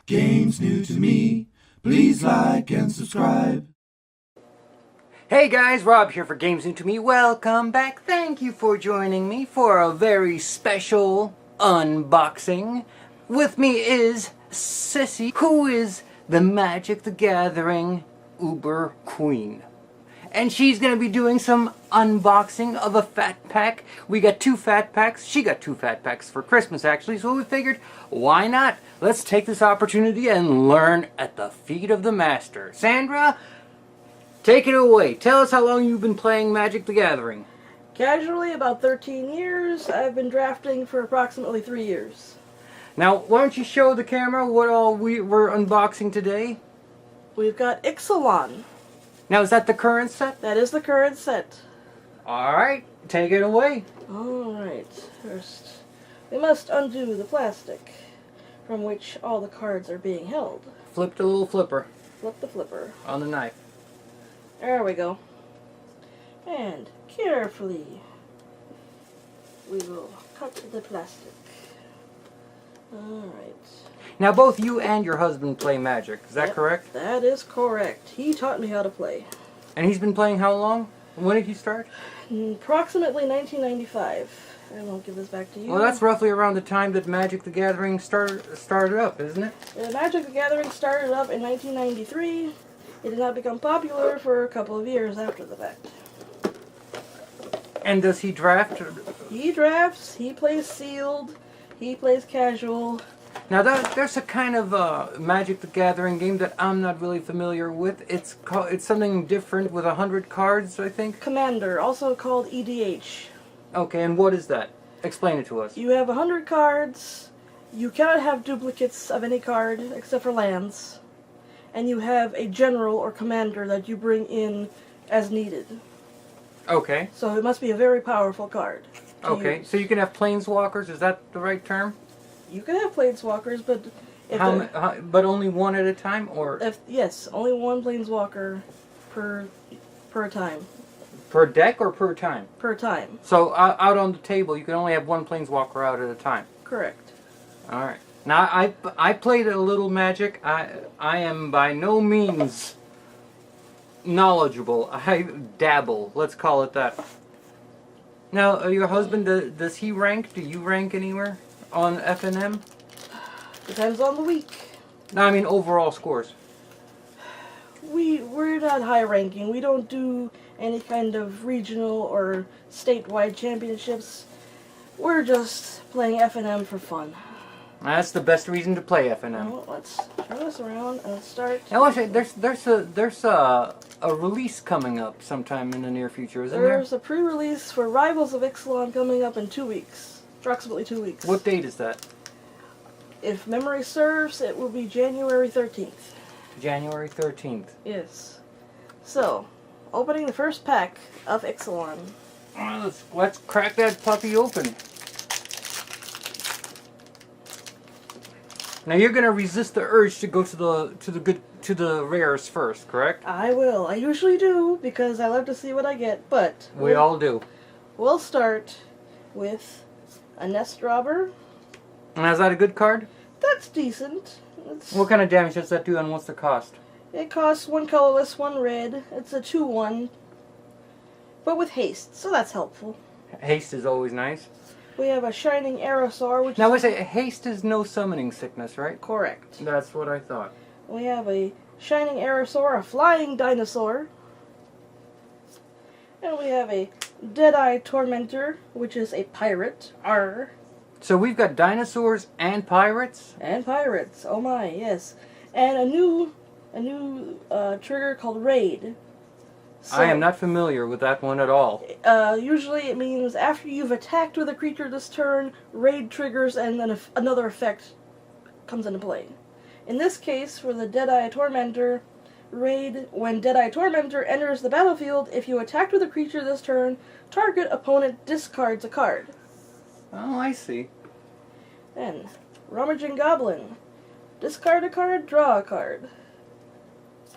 Games new to me. Please like and subscribe. Hey guys, Rob here for Games New to Me. Welcome back. Thank you for joining me for a very special unboxing. With me is Sissy, who is the Magic the Gathering Uber Queen. And she's going to be doing some unboxing of a fat pack. We got 2 fat packs. She got 2 fat packs for Christmas, actually. So we figured, why not? Let's take this opportunity and learn at the feet of the master. Sandra, take it away. Tell us how long you've been playing Magic the Gathering. Casually, about 13 years. I've been drafting for approximately 3 years. Now, why don't you show the camera what all we're unboxing today? We've got Ixalan. Now, is that the current set? That is the current set. Alright, take it away. Alright, first we must undo the plastic from which all the cards are being held. Flip the little flipper Flip the flipper. on the knife. There we go. And carefully we will cut the plastic. Alright. Now, both you and your husband play Magic, is that Yep, correct? That is correct. He taught me how to play. And he's been playing how long? When did he start? Approximately 1995. I won't give this back to you. Well, that's roughly around the time that Magic the Gathering started up, isn't it? Magic the Gathering started up in 1993. It did not become popular for a couple of years after the fact. And does he draft? He drafts, he plays sealed, he plays casual. Now, there's a kind of Magic the Gathering game that I'm not really familiar with. It's something different with 100 cards, I think. Commander, also called EDH. Okay, and what is that? Explain it to us. You have 100 cards. You cannot have duplicates of any card except for lands. And you have a general or commander that you bring in as needed. Okay. So it must be a very powerful card. Okay, so you can have Planeswalkers, is that the right term? You can have Planeswalkers, but But only one at a time, or yes, only one Planeswalker per time. per deck or per time? Per time. So out on the table, you can only have one Planeswalker out at a time. Correct. All right. Now I played a little Magic. I am by no means knowledgeable. I dabble. Let's call it that. Now, your husband, does he rank? Do you rank anywhere on FNM? Depends on the week. No, I mean overall scores. We're not high ranking. We don't do any kind of regional or statewide championships. We're just playing FNM for fun. That's the best reason to play FNM. Well, let's turn this around and start. Now, there's a release coming up sometime in the near future, isn't there? There's a pre-release for Rivals of Ixalan coming up in 2 weeks. Approximately 2 weeks. What date is that? If memory serves, it will be January 13th. January 13th. Yes. So, opening the first pack of Ixalan. Well, let's crack that puppy open. Now you're gonna resist the urge to go to the rares first, correct? I will. I usually do because I love to see what I get, but We all do. We'll start with a Nest Robber. And is that a good card? That's decent. What kind of damage does that do, and what's the cost? It costs 1 colorless, 1 red. It's a 2/1, but with haste, so that's helpful. Haste is always nice. We have a Shining Aerosaur, which Now, I is say haste is no summoning sickness, right? correct. That's what I thought. We have a Shining Aerosaur, a Flying Dinosaur. And we have a Deadeye Tormentor, which is a pirate. Arr. So we've got dinosaurs and pirates? And pirates. Oh my, yes. And a new trigger called Raid. So, I am not familiar with that one at all. Usually it means after you've attacked with a creature this turn, Raid triggers and then another effect comes into play. In this case, for the Deadeye Tormentor, Raid, when Deadeye Tormentor enters the battlefield, if you attacked with a creature this turn, target opponent discards a card. Oh, I see. Then, Rummaging Goblin. Discard a card, draw a card.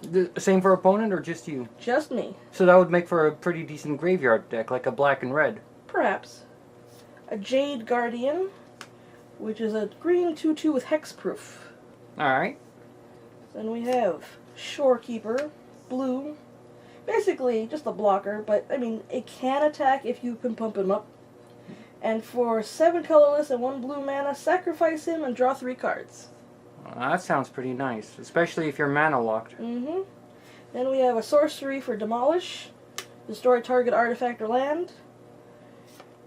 The same for opponent or just you? Just me. So that would make for a pretty decent graveyard deck, like a black and red. Perhaps. A Jade Guardian, which is a green 2/2 with hexproof. Alright. Then we have Shorekeeper, blue. Basically, just a blocker, but, I mean, it can attack if you can pump him up. And for 7 colorless and 1 blue mana, sacrifice him and draw 3 cards. That sounds pretty nice, especially if you're mana locked. Mm-hmm. Then we have a sorcery for Demolish. Destroy target artifact or land.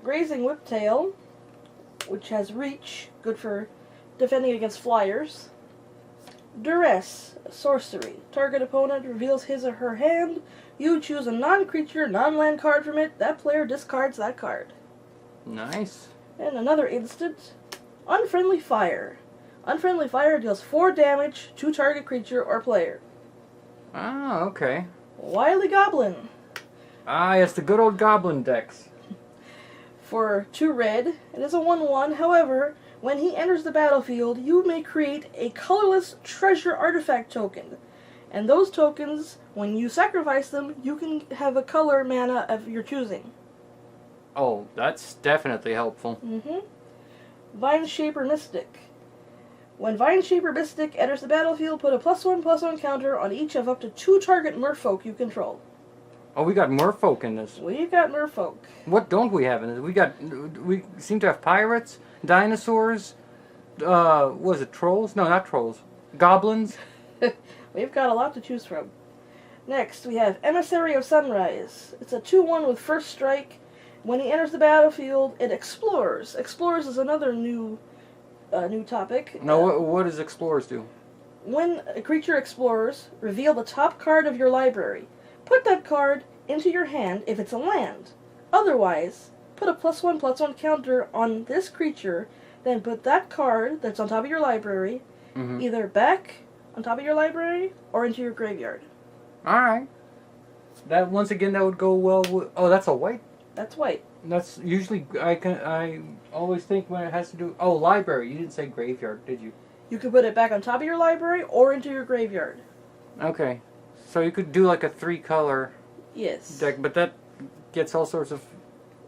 Grazing Whiptail, which has reach, good for defending against flyers. Duress, sorcery. Target opponent reveals his or her hand. You choose a non-creature, non-land card from it. That player discards that card. Nice. And another instant, Unfriendly Fire. Unfriendly Fire deals 4 damage to target creature or player. Ah, okay. Wily Goblin. Ah, yes, the good old goblin decks. For 2 red, it is a 1/1. However, when he enters the battlefield, you may create a colorless treasure artifact token. And those tokens, when you sacrifice them, you can have a color mana of your choosing. Oh, that's definitely helpful. Mm-hmm. Vineshaper Mystic. When Vineshaper Mystic enters the battlefield, put a +1/+1 counter on each of up to 2 target merfolk you control. Oh, we got merfolk in this. We've got merfolk. What don't we have in this? We seem to have pirates, dinosaurs, was it trolls? No, not trolls. Goblins. We've got a lot to choose from. Next, we have Emissary of Sunrise. It's a 2/1 with first strike. When he enters the battlefield, it explores. Explores is another new topic. No, what does explorers do? When a creature explores, reveal the top card of your library. Put that card into your hand if it's a land. Otherwise, put a +1/+1 counter on this creature, then put that card that's on top of your library either back on top of your library or into your graveyard. Alright. That, once again, that would go well with... Oh, that's a white? That's white. That's usually... I always think when it has to do... Oh, library. You didn't say graveyard, did you? You could put it back on top of your library or into your graveyard. Okay. So you could do like a 3-color Yes. deck, but that gets all sorts of...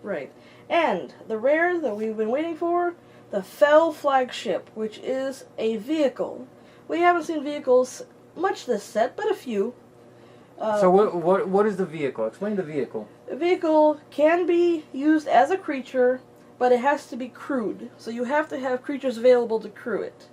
Right. And the rare that we've been waiting for, the Fell Flagship, which is a vehicle. We haven't seen vehicles much this set, but a few. So what is the vehicle? Explain the vehicle. A vehicle can be used as a creature, but it has to be crewed. So you have to have creatures available to crew it.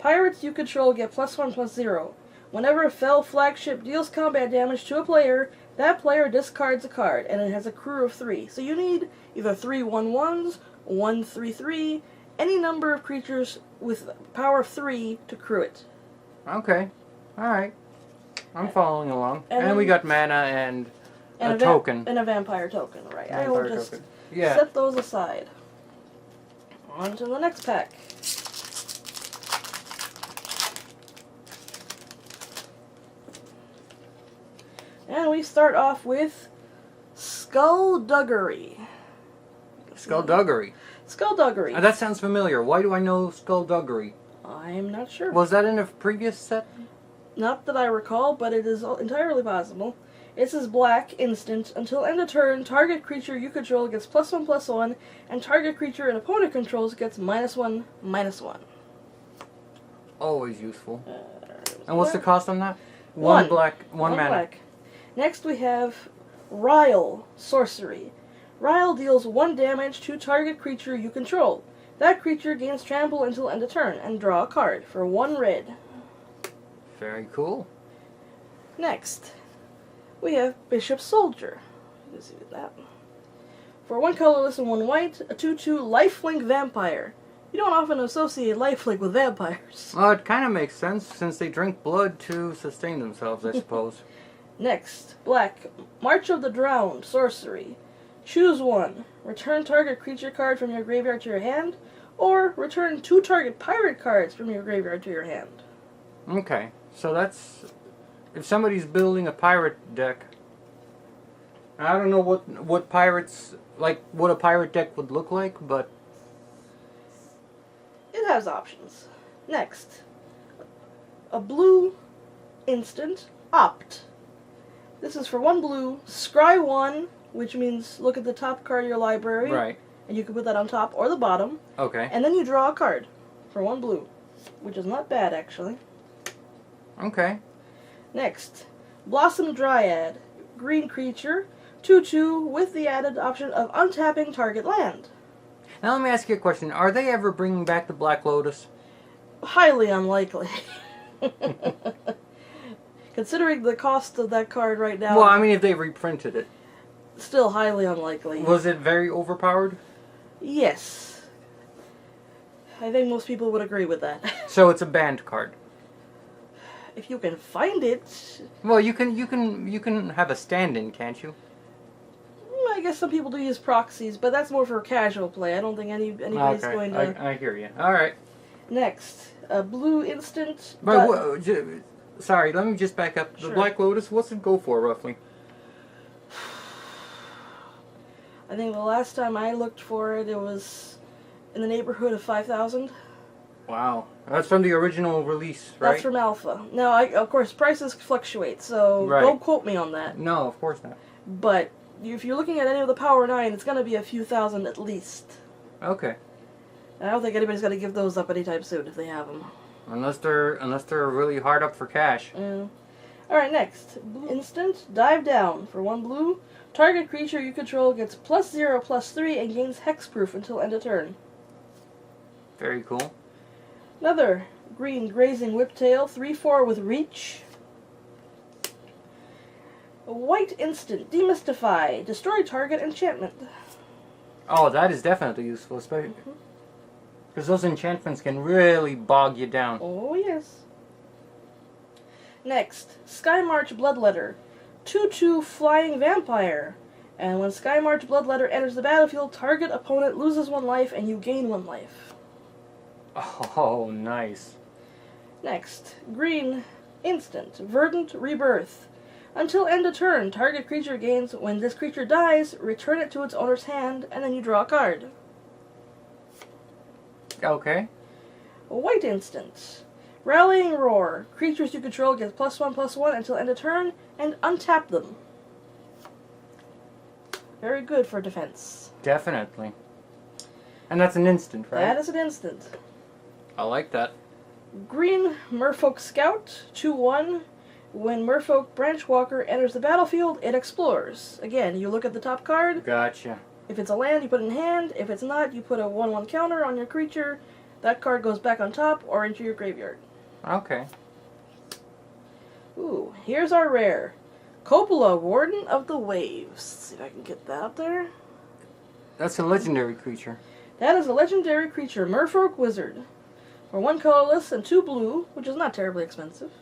Pirates you control get +1/+0. Whenever a Fell Flagship deals combat damage to a player, that player discards a card, and it has a crew of 3. So you need either 3 1/1s, 1 3/3, any number of creatures with power of 3 to crew it. Okay. Alright. I'm following along. And And we got mana and a token. And a vampire token, right. I Vampire will just token. Yeah. set those aside. On to the next pack. And we start off with Skullduggery. Skullduggery. Skullduggery. That sounds familiar. Why do I know Skullduggery? I'm not sure. Was that in a previous set? Not that I recall, but it is entirely possible. It says black, instant. Until end of turn, target creature you control gets +1/+1, and target creature an opponent controls gets -1/-1. Always useful. And what's the cost on that? One. Black, one mana. Black. Next we have Ryle, sorcery. Ryle deals 1 damage to target creature you control. That creature gains trample until end of turn, and draw a card for 1 red. Very cool. Next, we have Bishop Soldier. Let's see that. For 1 colorless and 1 white, a 2/2 lifelink vampire. You don't often associate lifelink with vampires. Well, it kind of makes sense since they drink blood to sustain themselves, I suppose. Next, black, March of the Drowned, sorcery. Choose 1. Return target creature card from your graveyard to your hand, or return 2 target pirate cards from your graveyard to your hand. Okay, so that's... If somebody's building a pirate deck... I don't know what pirates... Like, what a pirate deck would look like, but... It has options. Next, a blue instant, Opt. This is for 1 blue, scry 1, which means look at the top card of your library. Right. And you can put that on top or the bottom. Okay. And then you draw a card for 1 blue. which is not bad, actually. Okay. Next, Blossom Dryad. Green creature, 2/2, with the added option of untapping target land. Now let me ask you a question. Are they ever bringing back the Black Lotus? Highly unlikely. Considering the cost of that card right now, Well, I mean, if they reprinted it. still highly unlikely. Was it very overpowered? Yes. I think most people would agree with that. So it's a banned card. If you can find it, Well, you can have a stand-in, can't you? I guess some people do use proxies, but that's more for casual play. I don't think anybody's going to... I hear you. All right. Next, a blue instant... But sorry, let me just back up. The Sure. Black Lotus, what's it go for, roughly? I think the last time I looked for it, it was in the neighborhood of 5,000. Wow. That's from the original release, right? That's from Alpha. Now, of course, prices fluctuate, so Right. don't quote me on that. No, of course not. But if you're looking at any of the Power 9, it's going to be a few thousand at least. Okay. I don't think anybody's going to give those up anytime soon if they have them. Unless they're really hard up for cash. Alright, next. Blue instant, dive down. For 1 blue, target creature you control gets +0/+3 and gains hexproof until end of turn. Very cool. Another green grazing whiptail, 3/4 with reach. A white instant, demystify. Destroy target enchantment. Oh, that is definitely useful, especially because those enchantments can really bog you down. Oh, yes. Next, Skymarch Bloodletter. 2/2 flying vampire. And when Skymarch Bloodletter enters the battlefield, target opponent loses 1 life and you gain 1 life. Oh, nice. Next, green instant, Verdant Rebirth. Until end of turn, target creature gains, when this creature dies, return it to its owner's hand, and then you draw a card. Okay. A white instant, Rallying Roar. Creatures you control get +1/+1 until end of turn, and untap them. Very good for defense. Definitely. And that's an instant, right? That is an instant. I like that. Green Merfolk Scout, 2/1. When Merfolk Branchwalker enters the battlefield, it explores. Again, you look at the top card. Gotcha. If it's a land, you put it in hand. If it's not, you put a 1/1 counter on your creature. That card goes back on top or into your graveyard. Okay. Ooh, here's our rare. Coppola, Warden of the Waves. Let's see if I can get that up there. That's a legendary creature. That is a legendary creature, Merfolk Wizard. For 1 colorless and 2 blue, which is not terribly expensive.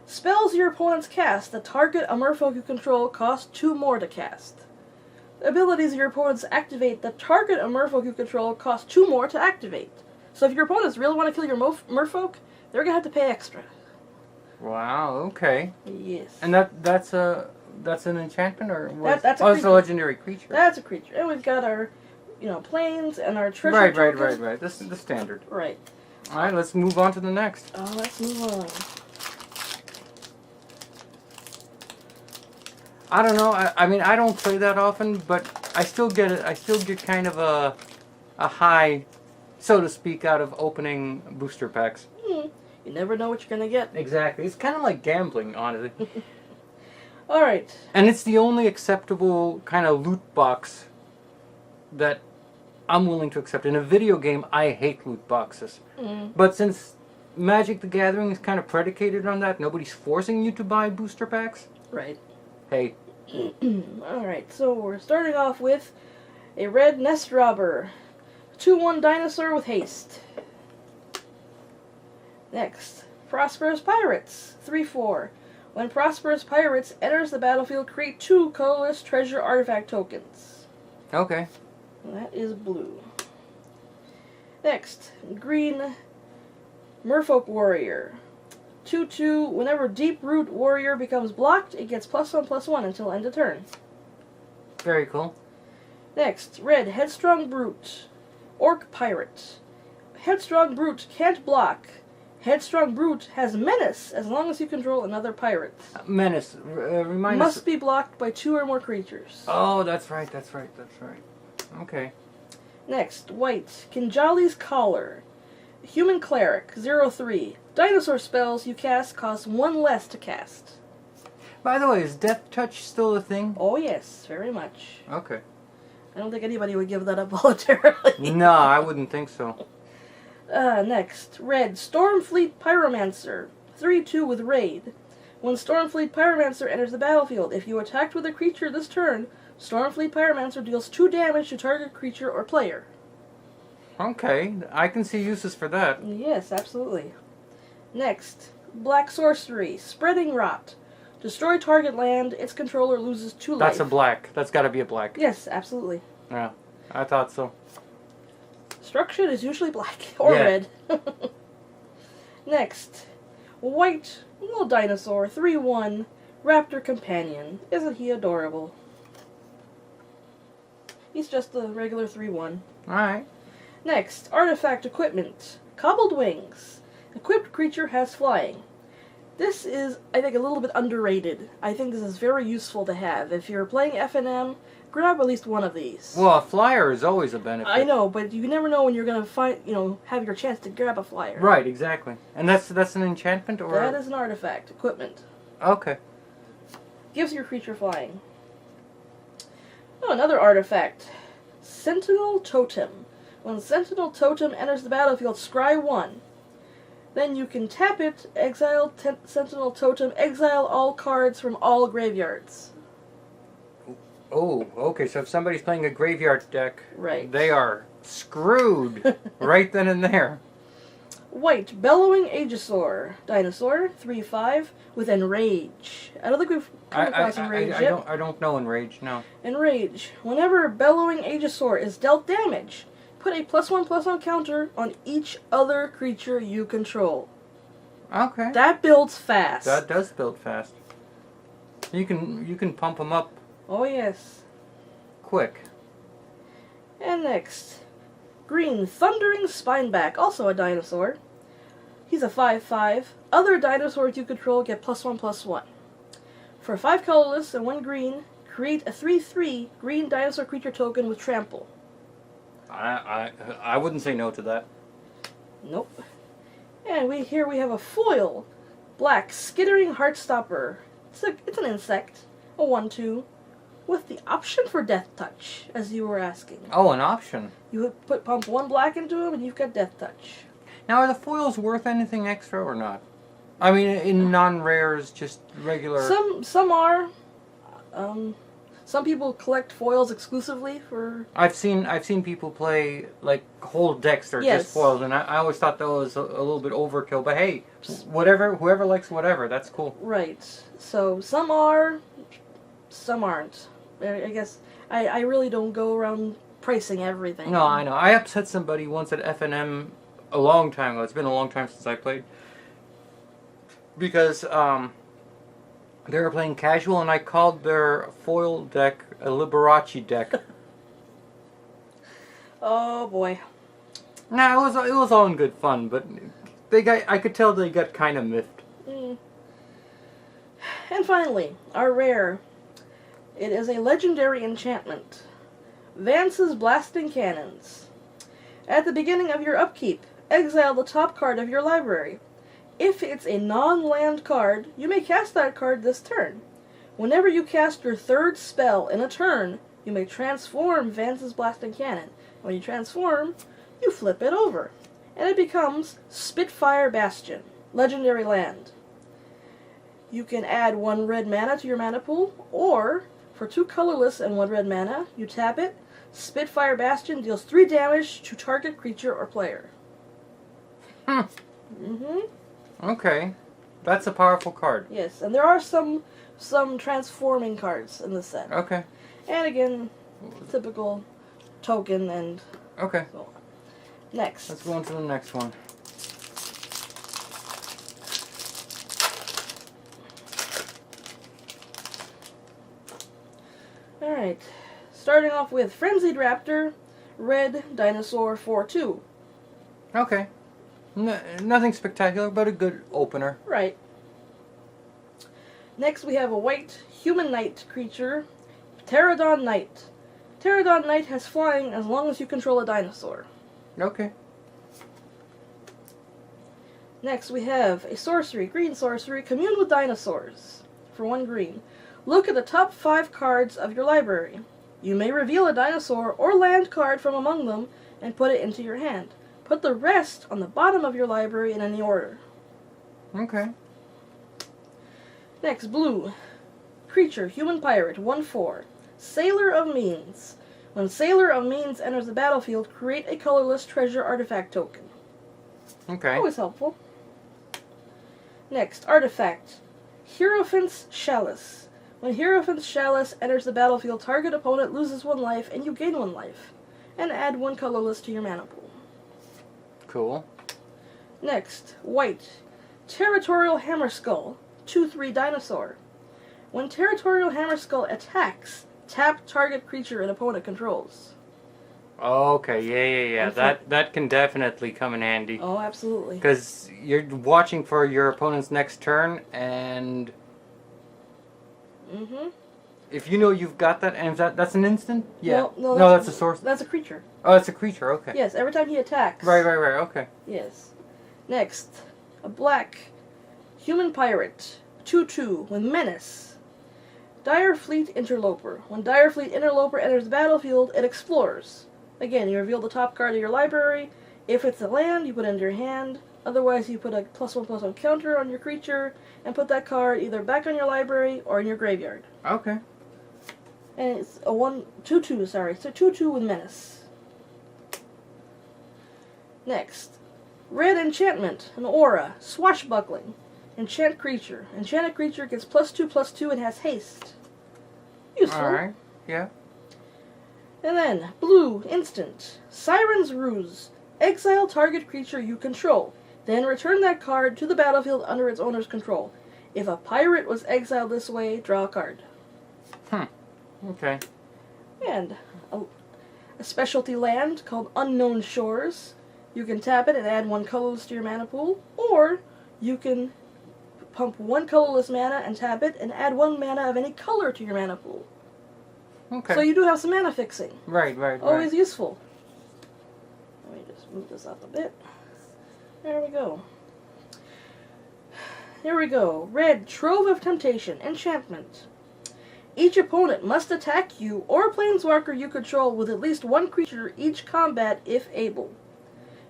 Spells your opponents cast that target a merfolk you control cost 2 more to cast. Abilities your opponents activate that target a merfolk you control cost 2 more to activate. So if your opponents really want to kill your merfolk, they're going to have to pay extra. Wow, okay. Yes. And that's an enchantment or what? That's a it's a creature. legendary creature. That's a creature. And we've got our, planes and our treasure tokens. Right. This is the standard. Right. All right, let's move on to the next. Let's move on. I don't know. I mean, I don't play that often, but I still get it. I still get kind of a high, so to speak, out of opening booster packs. You never know what you're going to get. Exactly. It's kind of like gambling, honestly. Alright. And it's the only acceptable kind of loot box that I'm willing to accept. In a video game, I hate loot boxes. But since Magic the Gathering is kind of predicated on that, nobody's forcing you to buy booster packs. Right. Hey. Alright, so we're starting off with a red nest robber. 2/1 dinosaur with haste. Next, Prosperous Pirates. 3/4. When Prosperous Pirates enters the battlefield, create 2 colorless treasure artifact tokens. Okay. That is blue. Next, green Merfolk Warrior. 2/2. Whenever Deep Root Warrior becomes blocked, it gets +1/+1 until end of turn. Very cool. Next, red Headstrong Brute. Orc Pirate. Headstrong Brute can't block. Headstrong Brute has menace as long as you control another pirate. Menace. Remind us. Must be blocked by 2 or more creatures. Oh, that's right. Okay. Next, white Kinjali's Collar. Human Cleric, 0/3. Dinosaur spells you cast cost 1 less to cast. By the way, is Death Touch still a thing? Oh yes, very much. Okay. I don't think anybody would give that up voluntarily. No, I wouldn't think so. Next, red, Stormfleet Pyromancer, 3/2 with Raid. When Stormfleet Pyromancer enters the battlefield, if you attacked with a creature this turn, Stormfleet Pyromancer deals 2 damage to target creature or player. Okay, I can see uses for that. Yes, absolutely. Next, Black Sorcery, Spreading Rot. Destroy target land, its controller loses 2 life. That's a black. That's got to be a black. Yes, absolutely. Yeah, I thought so. Structured is usually black or red. Next, white little dinosaur, 3/1, Raptor Companion. Isn't he adorable? He's just the regular 3/1. Alright. Next, artifact equipment, Cobbled Wings. Equipped creature has flying. This is, I think, a little bit underrated. I think this is very useful to have. If you're playing F&M, grab at least one of these. Well, a flyer is always a benefit. I know, but you never know when you're going to find, have your chance to grab a flyer. Right, exactly. And that's an enchantment, or? That is an artifact, equipment. Okay. Gives your creature flying. Oh, another artifact. Sentinel Totem. When Sentinel Totem enters the battlefield, scry 1. Then you can tap it, exile Sentinel Totem, exile all cards from all graveyards. Oh, okay, so if somebody's playing a graveyard deck, Right. they are screwed right then and there. White, Bellowing Aegisaur. Dinosaur, 3/5, with Enrage. I don't think we've come across Enrage yet. I don't know Enrage, no. Enrage. Whenever Bellowing Aegisaur is dealt damage, put a +1/+1 counter on each other creature you control. Okay. That builds fast. That does build fast. You can pump them up Oh yes. quick. And next, green, Thundering Spineback, also a dinosaur. He's a 5/5. Other dinosaurs you control get +1/+1. For 5 colorless and 1 green, create a 3/3 green dinosaur creature token with trample. I wouldn't say no to that. Nope. And here we have a foil, black, Skittering Heartstopper. It's an insect, a 1/2, with the option for Death Touch, as you were asking. Oh, an option. You pump 1 black into him, and you've got Death Touch. Now, are the foils worth anything extra or not? I mean, in non-rares, just regular. Some are. Some people collect foils exclusively for. I've seen people play like whole decks are Yes. just foils, and I always thought that was a little bit overkill. But hey, whoever likes whatever, that's cool. Right. So some are, some aren't. I guess I really don't go around pricing everything. No, I know. I upset somebody once at F&M a long time ago. It's been a long time since I played. Because they were playing casual, and I called their foil deck a Liberace deck. Oh boy. Nah, it was all in good fun, but I could tell they got kind of miffed. And finally, our rare. It is a legendary enchantment. Vance's Blasting Cannons. At the beginning of your upkeep, exile the top card of your library. If it's a non-land card, you may cast that card this turn. Whenever you cast your 3rd spell in a turn, you may transform Vance's Blasting Cannon. When you transform, you flip it over, and it becomes Spitfire Bastion, legendary land. You can add 1 red mana to your mana pool, or for 2 colorless and 1 red mana, you tap it. Spitfire Bastion deals 3 damage to target creature or player. Okay, that's a powerful card. Yes, and there are some transforming cards in the set. Okay. And again, typical token and Okay. so on. Next. Let's go on to the next one. Alright. Starting off with Frenzied Raptor, red dinosaur 4/2. Okay. Nothing spectacular, but a good opener. Right. Next we have a white human knight creature, Pterodon Knight. Pterodon Knight has flying as long as you control a dinosaur. Okay. Next we have a sorcery, green sorcery, Commune with Dinosaurs, for 1 green. Look at the top 5 cards of your library. You may reveal a dinosaur or land card from among them and put it into your hand. Put the rest on the bottom of your library in any order. Okay. Next, blue. Creature, human pirate, 1/4. Sailor of Means. When Sailor of Means enters the battlefield, create a colorless treasure artifact token. Okay. Always helpful. Next, artifact. Hierophant's Chalice. When Hierophant's Chalice enters the battlefield, target opponent loses 1 life and you gain 1 life. And add 1 colorless to your mana pool. Cool. Next, white. Territorial Hammerskull, 2/3 dinosaur. When Territorial Hammerskull attacks, tap target creature an opponent controls. Okay, yeah. That can definitely come in handy. Oh, absolutely. Because you're watching for your opponent's next turn, and if you know you've got that, and that's an instant? Yeah. No, that's a source. That's a creature. Oh, it's a creature, okay. Yes, every time he attacks. Right, okay. Yes. Next, a black human pirate, 2/2, with menace. Dire Fleet Interloper. When Dire Fleet Interloper enters the battlefield, it explores. Again, you reveal the top card of your library. If it's a land, you put it into your hand. Otherwise, you put a +1/+1 counter on your creature, and put that card either back on your library or in your graveyard. Okay. And it's a 2/2, sorry. So 2/2 with menace. Next, red enchantment, an aura, swashbuckling. Enchant creature. Enchanted creature gets +2/+2 and has haste. Useful. Alright, yeah. And then, blue, instant. Siren's Ruse. Exile target creature you control. Then return that card to the battlefield under its owner's control. If a pirate was exiled this way, draw a card. Okay. And a specialty land called Unknown Shores. You can tap it and add 1 colorless to your mana pool, or you can pump 1 colorless mana and tap it and add 1 mana of any color to your mana pool. Okay. So you do have some mana fixing. Right. Always useful. Let me just move this up a bit. There we go. Here we go. Red, Trove of Temptation, enchantment. Each opponent must attack you or a planeswalker you control with at least 1 creature each combat if able.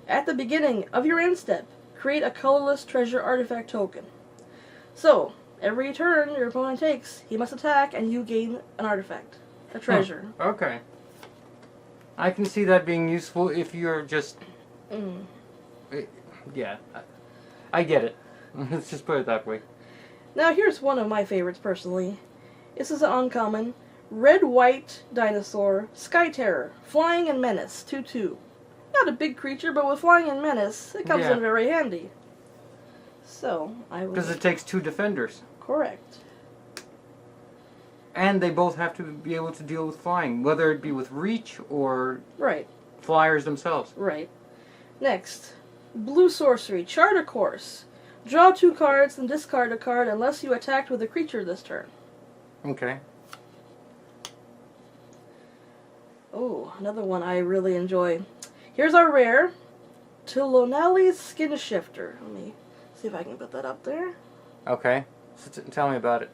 At the beginning of your end step, create a colorless treasure artifact token. So, every turn your opponent takes, he must attack and you gain an artifact. A treasure. Okay. I can see that being useful if you're just... Yeah. I get it. Let's just put it that way. Now here's one of my favorites personally. This is an uncommon. Red-white dinosaur, Sky Terror, flying and menace, 2/2. Not a big creature, but with flying and menace, it comes in very handy. So, I would... Because it takes 2 defenders. Correct. And they both have to be able to deal with flying, whether it be with reach or Right. flyers themselves. Right. Next, blue sorcery, Charter Course. Draw 2 cards and discard a card unless you attacked with a creature this turn. Okay. Oh, another one I really enjoy. Here's our rare, Tilonali's Skin Shifter. Let me see if I can put that up there. Okay. So tell me about it.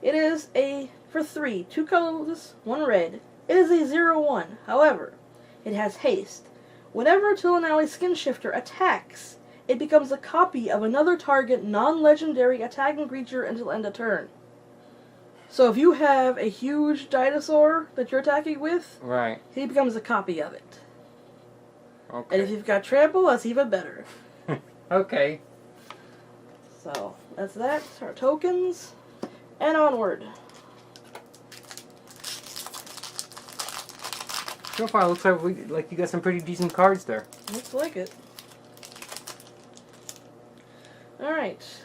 It is for 3, 2 colorless, 1 red. It is a 0/1. However, it has haste. Whenever Tilonali's Skin Shifter attacks, it becomes a copy of another target non-legendary attacking creature until end of turn. So if you have a huge dinosaur that you're attacking with, Right. he becomes a copy of it. Okay. And if you've got trample, that's even better. Okay. So, that's that. Our tokens. And onward. So far, it looks like you got some pretty decent cards there. Looks like it. Alright.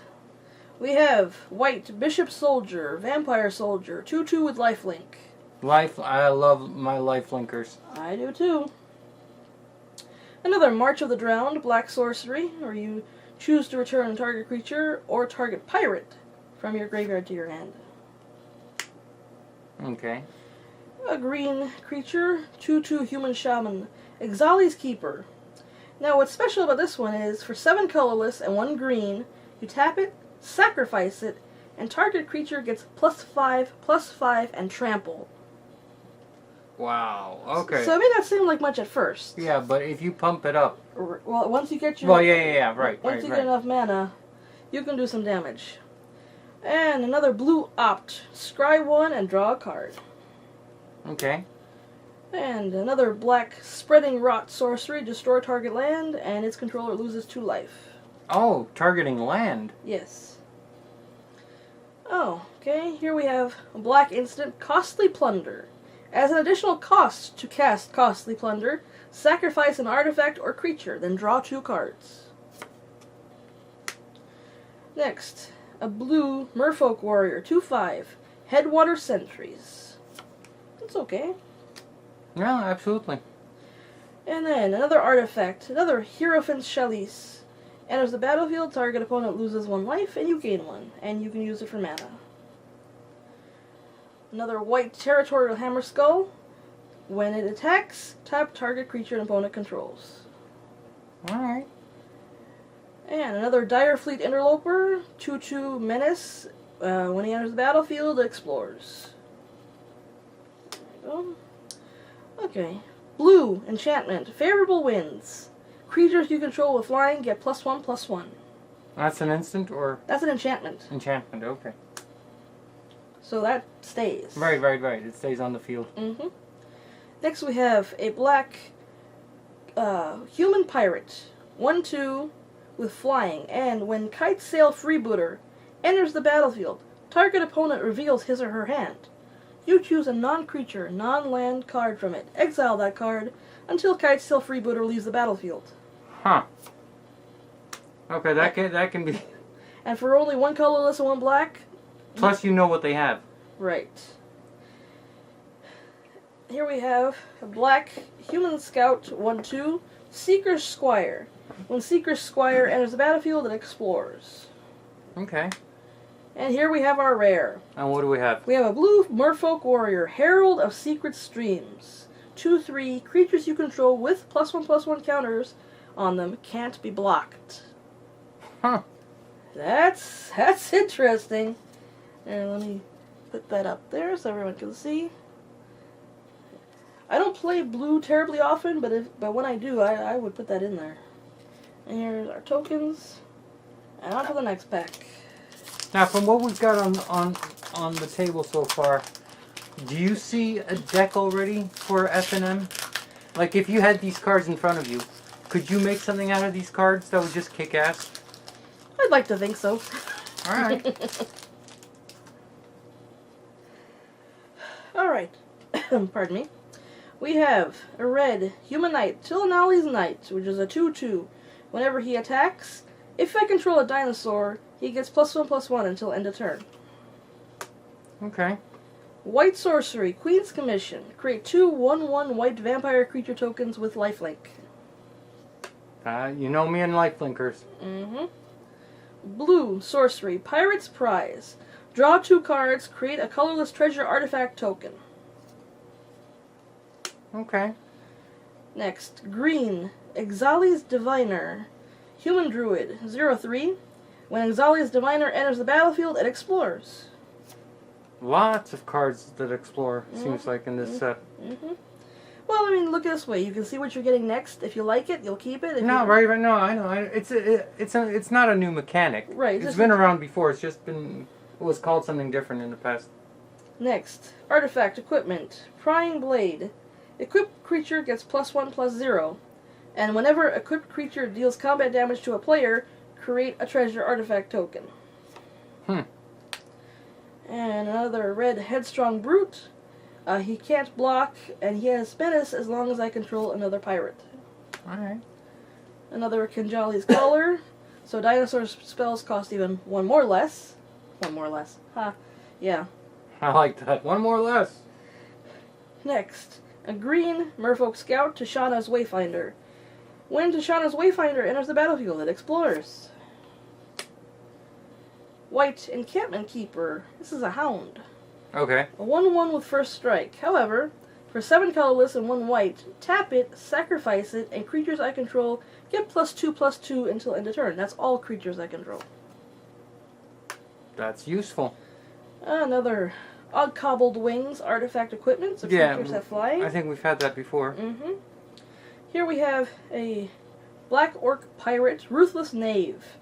We have white, Bishop Soldier, Vampire Soldier, 2/2 with lifelink. I love my lifelinkers. I do too. Another March of the Drowned, black sorcery, where you choose to return target creature or target pirate from your graveyard to your hand. Okay. A green creature, 2/2 human shaman, Ixalan's Keeper. Now, what's special about this one is, for 7 colorless and 1 green, you tap it, sacrifice it, and target creature gets +5/+5 and trample. Wow. Okay. So it may not seem like much at first. Yeah, but if you pump it up. Well, once you get your... Well, yeah, right. Once you get enough mana, you can do some damage. And another blue opt. Scry 1 and draw a card. Okay. And another black spreading rot sorcery. Destroy target land, and its controller loses 2 life. Oh, targeting land. Yes. Oh, okay. Here we have a black instant, Costly Plunder. As an additional cost to cast Costly Plunder, sacrifice an artifact or creature, then draw 2 cards. Next, a blue Merfolk Warrior, 2/5, Headwater Sentries. It's okay. Yeah, absolutely. And then another artifact, another Hierophant's Chalice. Enters the battlefield, target opponent loses 1 life, and you gain 1, and you can use it for mana. Another white Territorial Hammer Skull. When it attacks, tap target creature and opponent controls. Alright. And another Dire Fleet Interloper, 2/2 Menace. When he enters the battlefield, it explores. There we go. Okay. Blue Enchantment, Favorable Winds. Creatures you control with flying get +1/+1. That's an instant or That's an enchantment. enchantment? Okay. So that stays. Right. It stays on the field. Mm-hmm. Next we have a black Human Pirate, 1/2 with flying, and when Kitesail Freebooter enters the battlefield, target opponent reveals his or her hand. You choose a non-creature, non-land card from it. Exile that card until Kitesail Freebooter leaves the battlefield. Huh. Okay, that can be. And for only 1 colorless and 1 black. Plus, you know what they have. Right. Here we have a black Human Scout 1/2 Seeker's Squire. When Seeker's Squire enters the battlefield, it explores. Okay. And here we have our rare. And what do we have? We have a blue Merfolk Warrior, Herald of Secret Streams. 2/3 creatures you control with +1/+1 counters on them can't be blocked. Huh. That's interesting. And let me put that up there so everyone can see. I don't play blue terribly often, but when I do, I would put that in there. And here's our tokens. And on to the next pack. Now, from what we've got on the table so far, do you see a deck already for F&M? Like, if you had these cards in front of you, could you make something out of these cards that would just kick ass? I'd like to think so. Alright. Alright. Pardon me. We have a red Human Knight, Tillinali's Knight, which is a 2/2. Whenever he attacks, if I control a dinosaur, he gets +1/+1 until end of turn. Okay. White Sorcery, Queen's Commission. Create 2 1/1 white vampire creature tokens with lifelink. You know me and lifelinkers. Mm-hmm. Blue Sorcery, Pirate's Prize. Draw 2 cards, create a colorless treasure artifact token. Okay. Next, green, Ixalan's Diviner. Human Druid, 0/3. When Ixalan's Diviner enters the battlefield, it explores. Lots of cards that explore, seems like, in this set. Mm-hmm. Well, I mean, look this way. You can see what you're getting next. If you like it, you'll keep it. If No, you... right, no, I know. It's not a new mechanic. Right. It's been around before. It's just been, it was called something different in the past. Next, Artifact Equipment, Prying Blade. Equipped creature gets +1/+0, and whenever equipped creature deals combat damage to a player, create a treasure artifact token. And another red Headstrong Brute. He can't block, and he has menace as long as I control another pirate. Alright. Another Kinjali's Collar. So dinosaur spells cost even 1 more less. 1 more less. Ha. Yeah. I like that. 1 more less. Next, a green Merfolk Scout, Tashana's Wayfinder. When Tashana's Wayfinder enters the battlefield, it explores. White Encampment Keeper. This is a hound. Okay. A 1/1 with first strike. However, For 7 colorless and 1 white, tap it, sacrifice it, and creatures I control get +2/+2 until end of turn. That's all creatures I control. That's useful. Another Odd Cobbled Wings artifact equipment, so creatures have flying. I think we've had that before. Mm-hmm. Here we have a Black Orc Pirate, Ruthless Knave.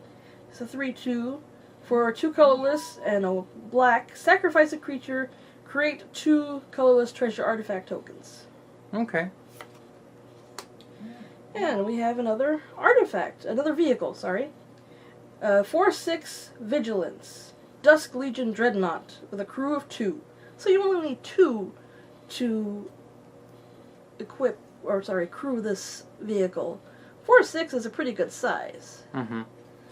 It's a 3/2. For 2 colorless and a black, sacrifice a creature, create 2 colorless treasure artifact tokens. Okay. And we have another artifact, another vehicle, sorry. 4/6 Vigilance, Dusk Legion Dreadnought with a crew of 2. So you only need 2 to crew this vehicle. 4/6 is a pretty good size. Mm-hmm.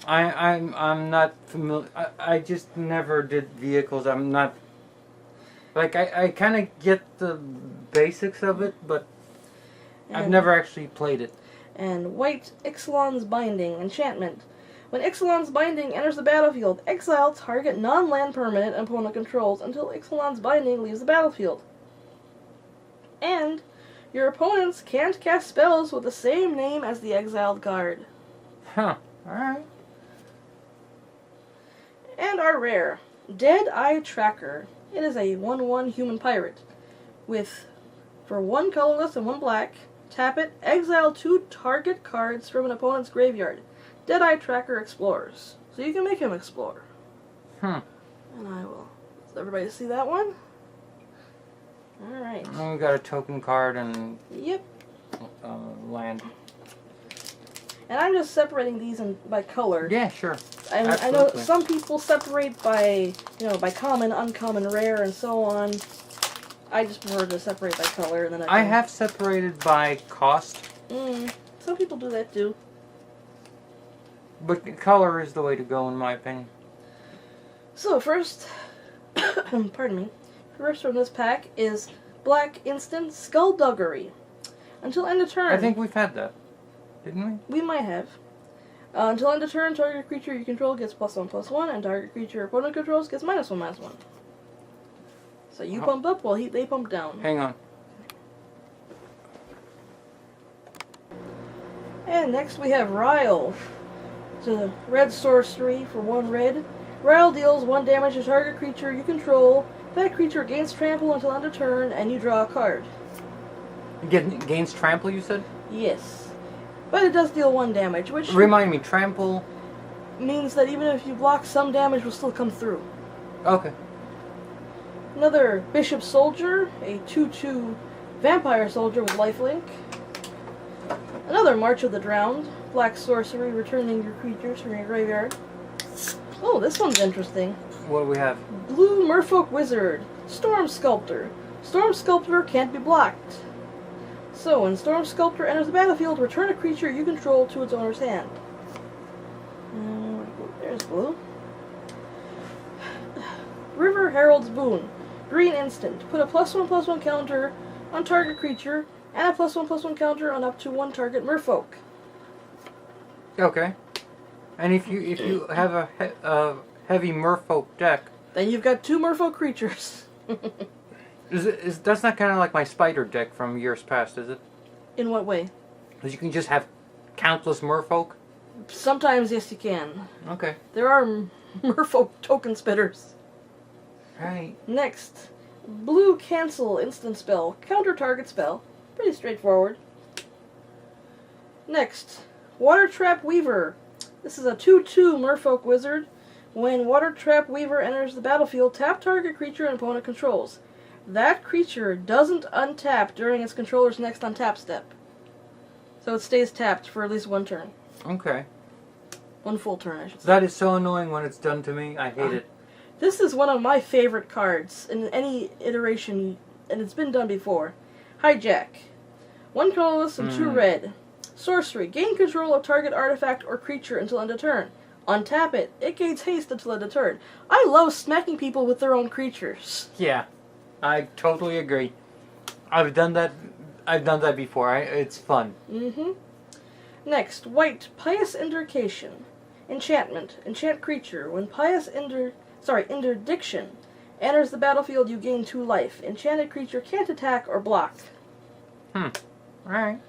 I'm not familiar. I just never did vehicles. I'm not like I kind of get the basics of it, but I've never actually played it. And white Ixalan's Binding enchantment. When Ixalan's Binding enters the battlefield, exile target non-land permanent opponent controls until Ixalan's Binding leaves the battlefield. And your opponents can't cast spells with the same name as the exiled card. Huh. Alright. And our rare, Dead-Eye Tracker. It is a 1/1 human pirate. For 1 colorless and 1 black, tap it, exile 2 target cards from an opponent's graveyard. Dead-Eye Tracker explores. So you can make him explore. Hmm. And I will. Does everybody see that one? Alright. We got a token card and Yep. land. And I'm just separating these by color. Yeah, sure. I know some people separate by, by common, uncommon, rare, and so on. I just prefer to separate by color. And then I have separated by cost. Some people do that too. But color is the way to go, in my opinion. So first, pardon me, first from this pack is Black Instant Skullduggery. Until end of turn. I think we've had that, didn't we? We might have. Until end of turn, target creature you control gets +1/+1, and target creature opponent controls gets -1/-1. So you pump up while they pump down. Hang on. And next we have Ryle. It's a red sorcery for 1 red. Ryle deals 1 damage to target creature you control. That creature gains trample until end of turn, and you draw a card. Gains trample, you said? Yes. But it does deal 1 damage, which Remind me, trample means that even if you block, some damage will still come through. Okay. Another Bishop Soldier, a 2/2 vampire soldier with lifelink. Another March of the Drowned, black sorcery, returning your creatures from your graveyard. Oh, this one's interesting. What do we have? Blue Merfolk Wizard, Storm Sculptor. Storm Sculptor can't be blocked. So, when Storm Sculptor enters the battlefield, return a creature you control to its owner's hand. There's blue. River Herald's Boon. Green instant. Put a +1/+1 counter on target creature, and a +1/+1 counter on up to 1 target merfolk. Okay. And if you have a heavy merfolk deck, Then you've got 2 merfolk creatures. that's not kind of like my spider deck from years past, is it? In what way? Because you can just have countless merfolk? Sometimes, yes, you can. Okay. There are merfolk token spitters. Right. Next, blue cancel instant spell. Counter target spell. Pretty straightforward. Next, Water Trap Weaver. This is a 2/2 merfolk wizard. When Water Trap Weaver enters the battlefield, tap target creature and opponent controls. That creature doesn't untap during its controller's next untap step. So it stays tapped for at least 1 turn. Okay. 1 full turn, I should say. That is so annoying when it's done to me. I hate it. This is one of my favorite cards in any iteration, and it's been done before. Hijack. 1 colorless and 2 red. Sorcery. Gain control of target artifact or creature until end of turn. Untap it. It gains haste until end of turn. I love smacking people with their own creatures. Yeah. I totally agree. I've done that before. It's fun. Next, white Pious Interdiction. Enchantment. Enchant creature. When Pious Interdiction Enters the battlefield, you gain 2 life. Enchanted creature can't attack or block. Alright.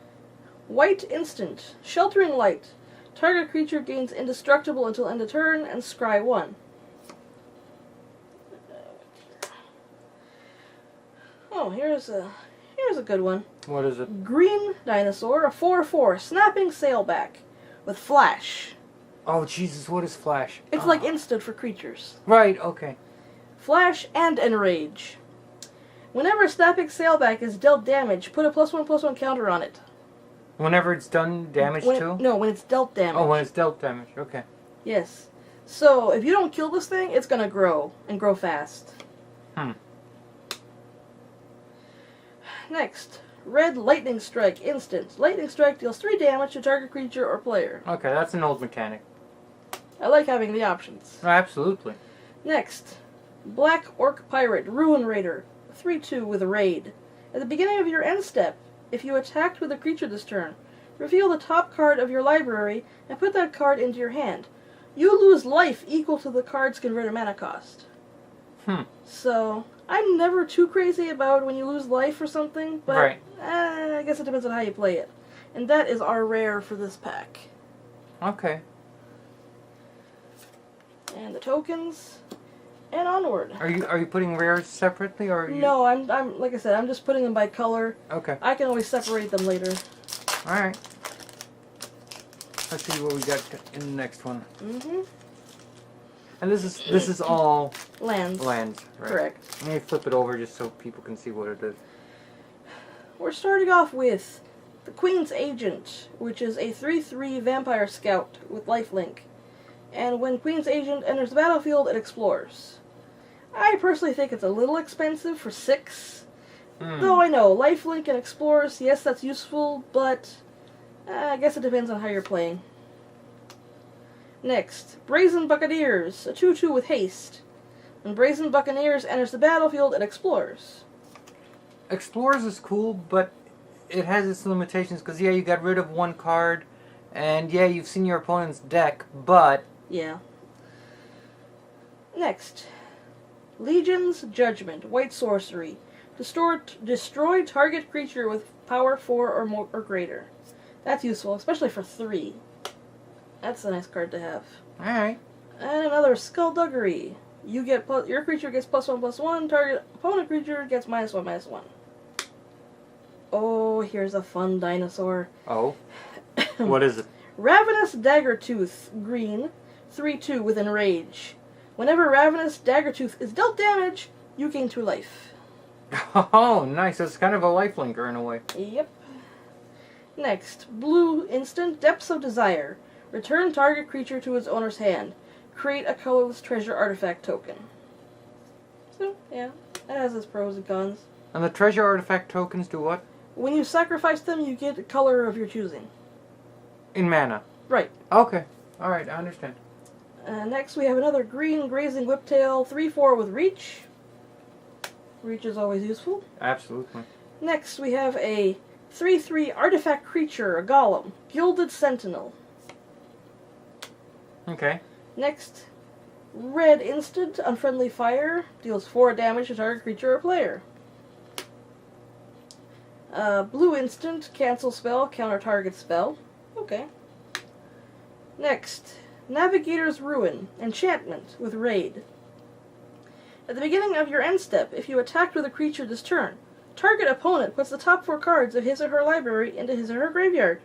White instant. Sheltering Light. Target creature gains indestructible until end of turn and scry 1. Oh, here's a good one. What is it? Green dinosaur, a 4/4, snapping sailback with flash. Oh, Jesus, what is Flash? It's like instant for creatures. Right, okay. Flash and enrage. Whenever a snapping sailback is dealt damage, put a +1/+1 counter on it. Whenever it's done damage too? No, when it's dealt damage. Oh, when it's dealt damage, okay. Yes. So, if you don't kill this thing, it's gonna grow, and grow fast. Next, red lightning strike instant. Lightning strike deals 3 damage to target creature or player. Okay, that's an old mechanic. I like having the options. Absolutely. Next, black orc pirate ruin raider, 3/2 with a raid. At the beginning of your end step, if you attacked with a creature this turn, reveal the top card of your library and put that card into your hand. You lose life equal to the card's converted mana cost. So, I'm never too crazy about when you lose life or something, but right. I guess it depends on how you play it. And that is our rare for this pack. Okay. And the tokens, and onward. Are you putting rares separately, or are you... No, I'm like I said, I'm just putting them by color. Okay. I can always separate them later. All right. Let's see what we got in the next one. And this is all Lands. lands, right? Correct. Let me flip it over just so people can see what it is. We're starting off with the Queen's Agent, which is a 3/3 vampire scout with lifelink. And when Queen's Agent enters the battlefield, it explores. I personally think it's a little expensive for 6. Though I know, lifelink and explores, yes, that's useful, but I guess it depends on how you're playing. Next, Brazen Buccaneers, a 2/2 with haste. When Brazen Buccaneers enters the battlefield, it explores. Explorers is cool, but it has its limitations, because yeah, you got rid of 1 card, and yeah, you've seen your opponent's deck, but... Yeah. Next, Legion's Judgment, white sorcery. Destroy target creature with power 4 or more or greater. That's useful, especially for 3. That's a nice card to have. Alright. And another Skullduggery. Your creature gets +1/+1, target opponent creature gets -1/-1. Oh, here's a fun dinosaur. Oh? What is it? Ravenous Daggertooth, green, 3/2 with enrage. Whenever Ravenous Daggertooth is dealt damage, you gain 2 life. Oh, nice. It's kind of a lifelinker in a way. Yep. Next, blue instant, Depths of Desire. Return target creature to its owner's hand. Create a colorless treasure artifact token. So, yeah, it has its pros and cons. And the treasure artifact tokens do what? When you sacrifice them, you get a color of your choosing. In mana. Right. Okay. Alright, I understand. Next, we have another green grazing whiptail, 3/4 with reach. Reach is always useful. Absolutely. Next, we have a 3/3 artifact creature, a golem, Gilded Sentinel. Okay. Next, red instant, Unfriendly Fire, deals 4 damage to target creature or player. Blue instant, cancel spell, counter target spell. Okay. Next, Navigator's Ruin, enchantment with raid. At the beginning of your end step, if you attacked with a creature this turn, target opponent puts the top 4 cards of his or her library into his or her graveyard.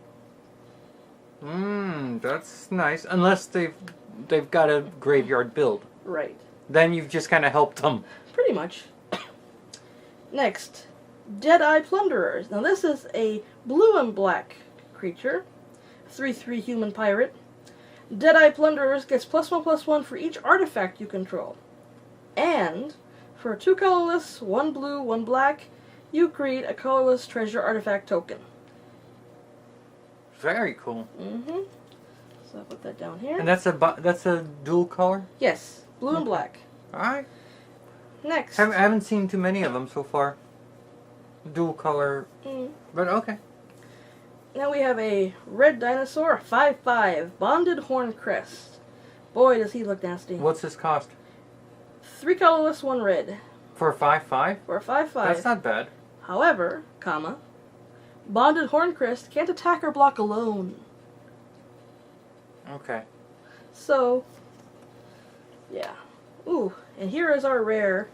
That's nice. Unless they've got a graveyard build. Right. Then you've just kind of helped them. Pretty much. Next, Deadeye Plunderers. Now this is a blue and black creature, 3/3 human pirate. Deadeye Plunderers gets +1/+1 for each artifact you control. And, for 2 colorless, 1 blue, 1 black, you create a colorless treasure artifact token. Very cool. So I'll put that down here. And that's a dual color? Yes, blue and black. Alright. Next. I haven't seen too many of them so far. Dual color. But okay. Now we have a red dinosaur, 5/5, Bonded Horn Crest. Boy, does he look nasty. What's his cost? 3 colorless, 1 red. For a 5/5? For a 5/5. That's not bad. However, comma, Bonded Horncrest can't attack or block alone. Okay. So, yeah. Ooh, and here is our rare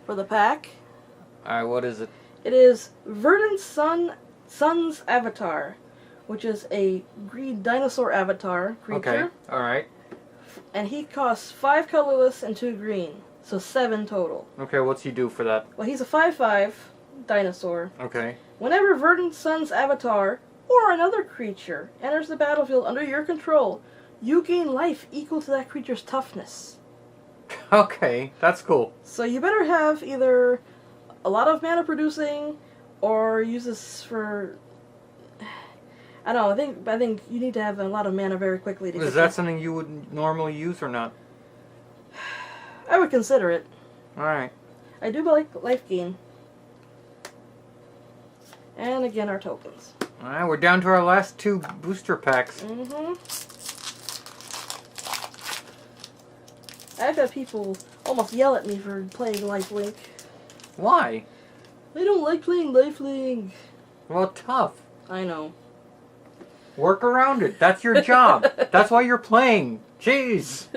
for the pack. Alright, what is it? It is Verdant Sun's Avatar, which is a green dinosaur avatar creature. Okay, alright. And he costs 5 colorless and 2 green. So 7 total. Okay, what's he do for that? Well, he's a 5/5 dinosaur. Okay. Whenever Verdant Sun's Avatar or another creature enters the battlefield under your control, you gain life equal to that creature's toughness. Okay, that's cool. So you better have either a lot of mana producing or use this for... I don't know, I think you need to have a lot of mana very quickly to get Is that something you would normally use or not? I would consider it. Alright. I do like life gain. And again, our tokens. Alright, we're down to our last 2 booster packs. Mm-hmm. I've had people almost yell at me for playing Lifelink. Why? I don't like playing Lifelink. Well, tough. I know. Work around it. That's your job. That's why you're playing. Jeez.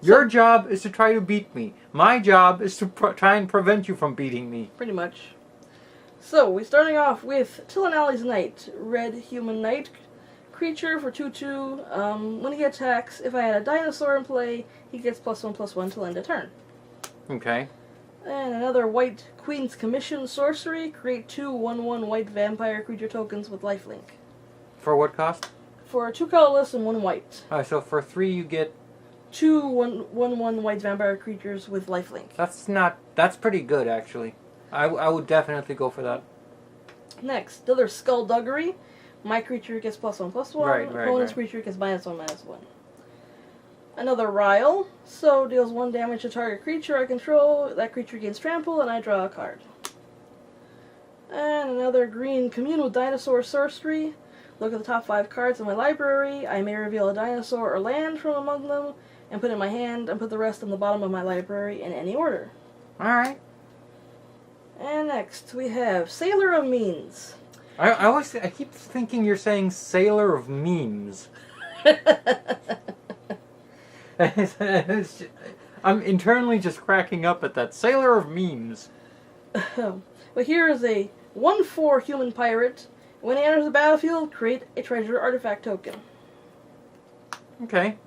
Your job is to try to beat me. My job is to try and prevent you from beating me. Pretty much. So, we're starting off with Tillinally's Knight. Red human knight creature for 2/2. When he attacks, if I had a dinosaur in play, he gets +1/+1 till end of turn. Okay. And another white Queen's Commission sorcery. Create 2 1/1 white vampire creature tokens with lifelink. For what cost? For 2 colorless and 1 white. Alright, so for 3 you get... 2 1/1 white vampire creatures with lifelink. That's pretty good, actually. I would definitely go for that. Next, another Skullduggery. My creature gets +1/+1. Right. Opponent's creature gets -1/-1. Another Ryle. So, deals 1 damage to target creature I control. That creature gains trample, and I draw a card. And another green Commune with Dinosaur sorcery. Look at the top 5 cards in my library. I may reveal a dinosaur or land from among them, and put it in my hand, and put the rest on the bottom of my library in any order. Alright. And next, we have Sailor of Means. I keep thinking you're saying Sailor of Memes. I'm internally just cracking up at that. Sailor of Memes. But here is a 1/4 human pirate. When he enters the battlefield, create a treasure artifact token. Okay.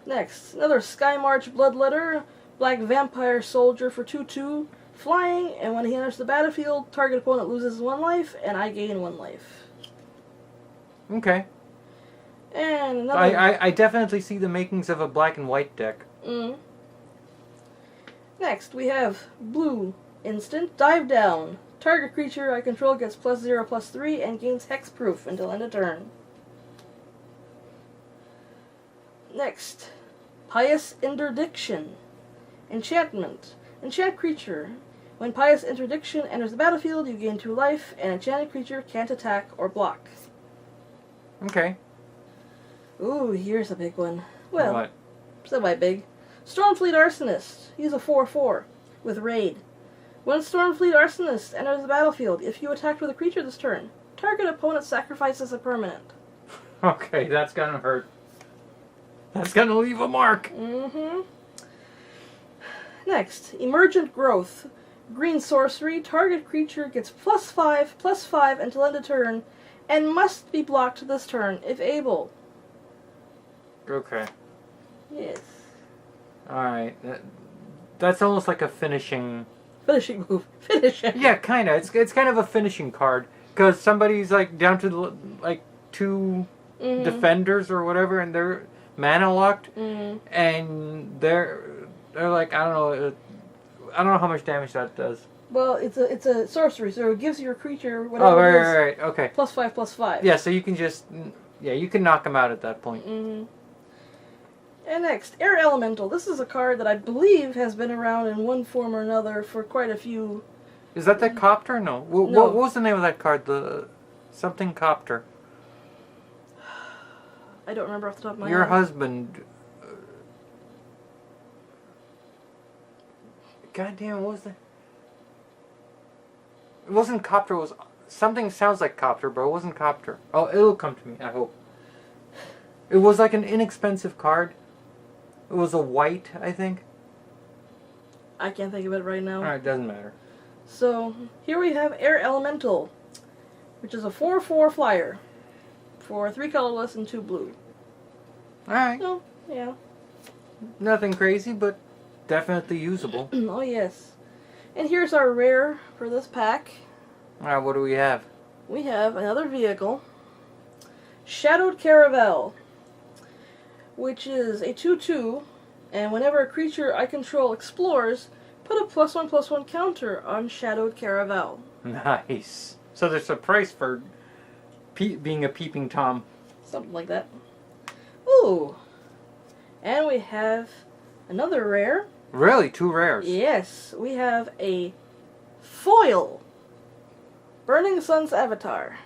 Next, another Sky March Bloodletter. Black vampire soldier for 2/2. Flying, and when he enters the battlefield, target opponent loses 1 life, and I gain 1 life. Okay. And another... I definitely see the makings of a black and white deck. Next, we have blue instant Dive Down. Target creature I control gets +0/+3 and gains hexproof until end of turn. Next, Pious Interdiction. Enchantment. Enchant creature. When Pious Interdiction enters the battlefield, you gain 2 life, and enchanted creature can't attack or block. Okay. Ooh, here's a big one. Well, What? semi-big. Stormfleet Arsonist. He's a 4/4 with Raid. When Stormfleet Arsonist enters the battlefield, if you attack with a creature this turn, target opponent sacrifices a permanent. Okay, that's gonna hurt. That's gonna leave a mark. Next, Emergent Growth. Green sorcery. Target creature gets +5/+5 until end of turn, and must be blocked this turn, if able. Okay. Yes. Alright. That's almost like a finishing... Finishing move. Finishing. Yeah, kinda. It's kind of a finishing card. Because somebody's like down to like 2 defenders or whatever, and they're mana locked, and they're like, I don't know how much damage that does. Well, it's a sorcery, so it gives your creature whatever Oh, it is, right, okay. +5/+5. Yeah, so you can just, you can knock them out at that point. And next, Air Elemental. This is a card that I believe has been around in one form or another for quite a few. Is that the Copter? No. No. What was the name of that card? The something Copter. I don't remember off the top of my Your head. husband. goddamn, what was that? It wasn't Copter, it was... Something sounds like Copter, but it wasn't Copter. Oh, it'll come to me, I hope. It was like an inexpensive card. It was a white, I think. I can't think of it right now. Alright, doesn't matter. So, here we have Air Elemental, which is a 4/4 flyer for 3 colorless and 2 blue. Alright. So, yeah. Nothing crazy, but definitely usable. Oh, yes. And here's our rare for this pack. Alright, what do we have? We have another vehicle, Shadowed Caravel, which is a 2/2, and whenever a creature I control explores, put a +1/+1 counter on Shadowed Caravel. Nice. So there's a price for being a peeping Tom. Something like that. Ooh. And we have another rare. Really? 2 rares? Yes, we have a foil Burning Sun's Avatar.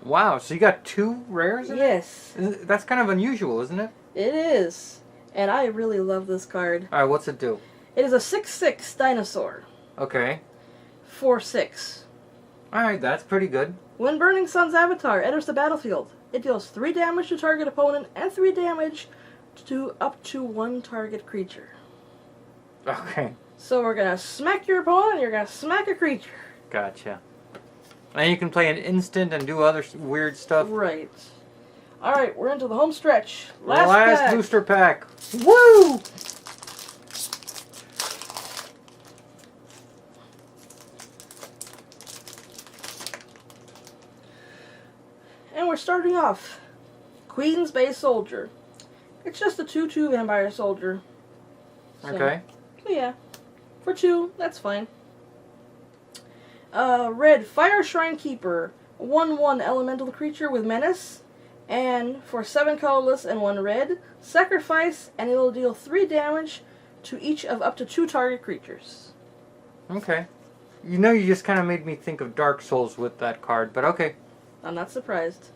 Wow, so you got 2 rares in Yes. it? That's kind of unusual, isn't it? It is. And I really love this card. Alright, what's it do? It is a 6/6 dinosaur. Okay. 4/6. Alright, that's pretty good. When Burning Sun's Avatar enters the battlefield, it deals 3 damage to target opponent and 3 damage to up to 1 target creature. Okay. So we're gonna smack your opponent and you're gonna smack a creature. Gotcha. And you can play an instant and do other weird stuff. Right. Alright, we're into the home stretch. Last pack. booster pack. Woo! And we're starting off. Queen's Bay Soldier. It's just a 2/2 vampire soldier. So, Okay. yeah. For 2, that's fine. Red Fire Shrine Keeper. 1/1 elemental creature with menace. And for 7 colorless and 1 red, sacrifice and it will deal 3 damage to each of up to 2 target creatures. Okay. You know, you just kind of made me think of Dark Souls with that card, but okay. I'm not surprised.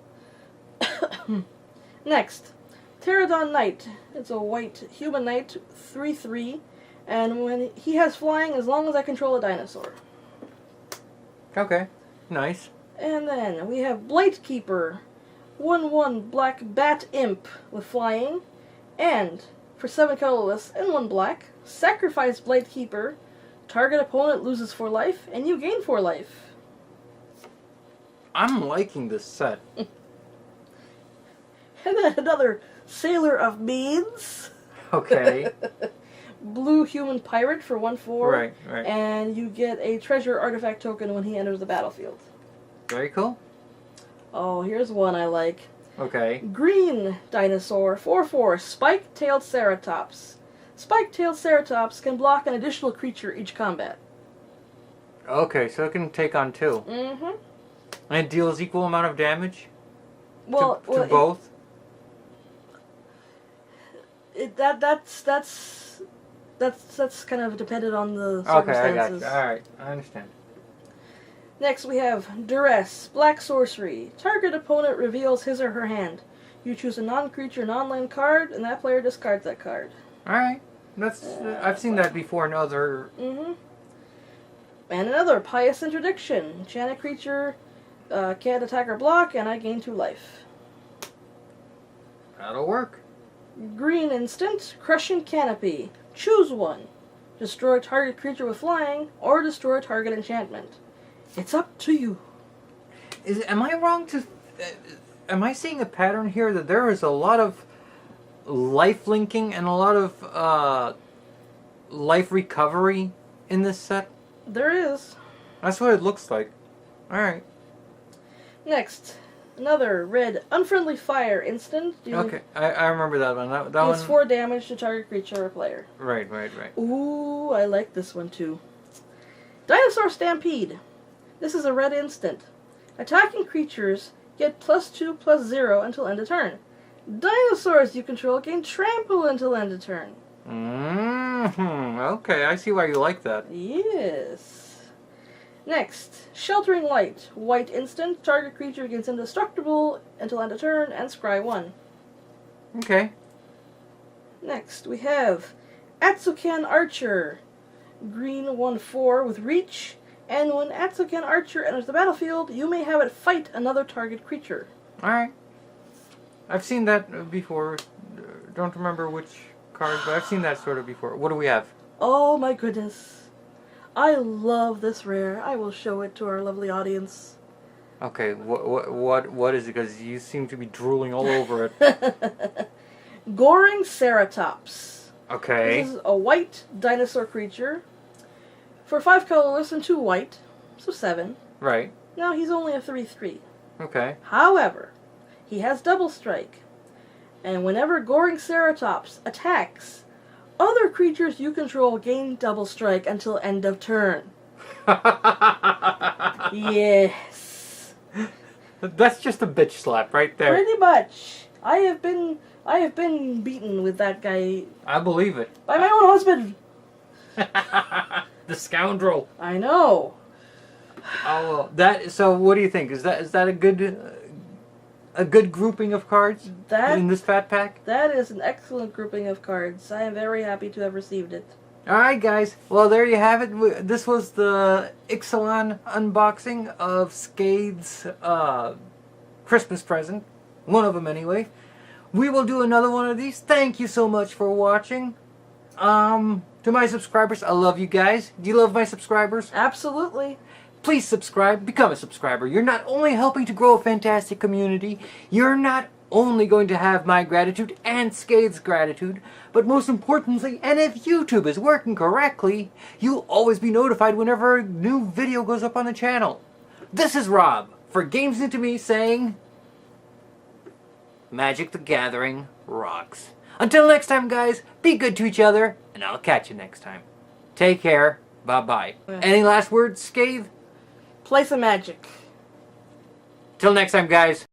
Next, Pterodon Knight. It's a white human knight, 3/3, and when he has flying, as long as I control a dinosaur. Okay. Nice. And then we have Blight Keeper, 1/1 black bat imp with flying, and for 7 colorless and 1 black, sacrifice Blight Keeper. Target opponent loses 4 life, and you gain 4 life. I'm liking this set. And then another Sailor of Means. Okay. Blue human pirate for 1/4. Right, right. And you get a treasure artifact token when he enters the battlefield. Very cool. Oh, here's one I like. Okay. Green dinosaur, 4/4, spike-tailed ceratops. Spike-tailed ceratops can block an additional creature each combat. Okay, so it can take on 2. Mm-hmm. And it deals equal amount of damage Well, to both? That's kind of dependent on the Okay, I circumstances. got you. Alright, I understand. Next we have Duress, Black Sorcery. Target opponent reveals his or her hand. You choose a non-creature, non-land card, and that player discards that card. Alright. That's I've seen that before in other... Mm-hmm. And another, Pious Interdiction. Enchant a creature, can't attack or block, and I gain 2 life. That'll work. Green instant, Crushing Canopy. Choose one. Destroy target creature with flying, or destroy target enchantment. It's up to you. Am I wrong to... am I seeing a pattern here that there is a lot of life linking and a lot of life recovery in this set? There is. That's what it looks like. Alright. Next, another red Unfriendly Fire instant. Okay, I remember that one. That Deals one... 4 damage to target creature or player. Right. Ooh, I like this one too. Dinosaur Stampede. This is a red instant. Attacking creatures get +2/+0 until end of turn. Dinosaurs you control gain trample until end of turn. Mm-hmm. Okay, I see why you like that. Yes. Next, Sheltering Light. White instant. Target creature gets indestructible until end of turn and scry 1. Okay. Next, we have Atsukan Archer. green 1/4 with reach, and when Atsukan Archer enters the battlefield, you may have it fight another target creature. Alright. I've seen that before. Don't remember which card, but I've seen that sort of before. What do we have? Oh my goodness. I love this rare. I will show it to our lovely audience. Okay, what is it? Because you seem to be drooling all over it. Goring Ceratops. Okay. This is a white dinosaur creature. For 5 colorless and 2 white, so 7. Right. Now he's only a 3/3. Okay. However, he has double strike. And whenever Goring Ceratops attacks, other creatures you control gain double strike until end of turn. Yes. That's just a bitch slap right there. Pretty much. I have been beaten with that guy I believe it. by my own husband. The scoundrel. I know. Oh, that. So, what do you think? Is that a good grouping of cards in this fat pack? That is an excellent grouping of cards. I am very happy to have received it. Alright guys, well there you have it. This was the Ixalan unboxing of Skathe's Christmas present. One of them anyway. We will do another one of these. Thank you so much for watching. To my subscribers, I love you guys. Do you love my subscribers? Absolutely. Please subscribe, become a subscriber. You're not only helping to grow a fantastic community, you're not only going to have my gratitude and Skathe's gratitude, but most importantly, and if YouTube is working correctly, you'll always be notified whenever a new video goes up on the channel. This is Rob, for Games Into Me, saying, Magic the Gathering rocks. Until next time, guys, be good to each other, and I'll catch you next time. Take care. Bye-bye. Any last words, Skathe? Play some Magic. Till next time, guys.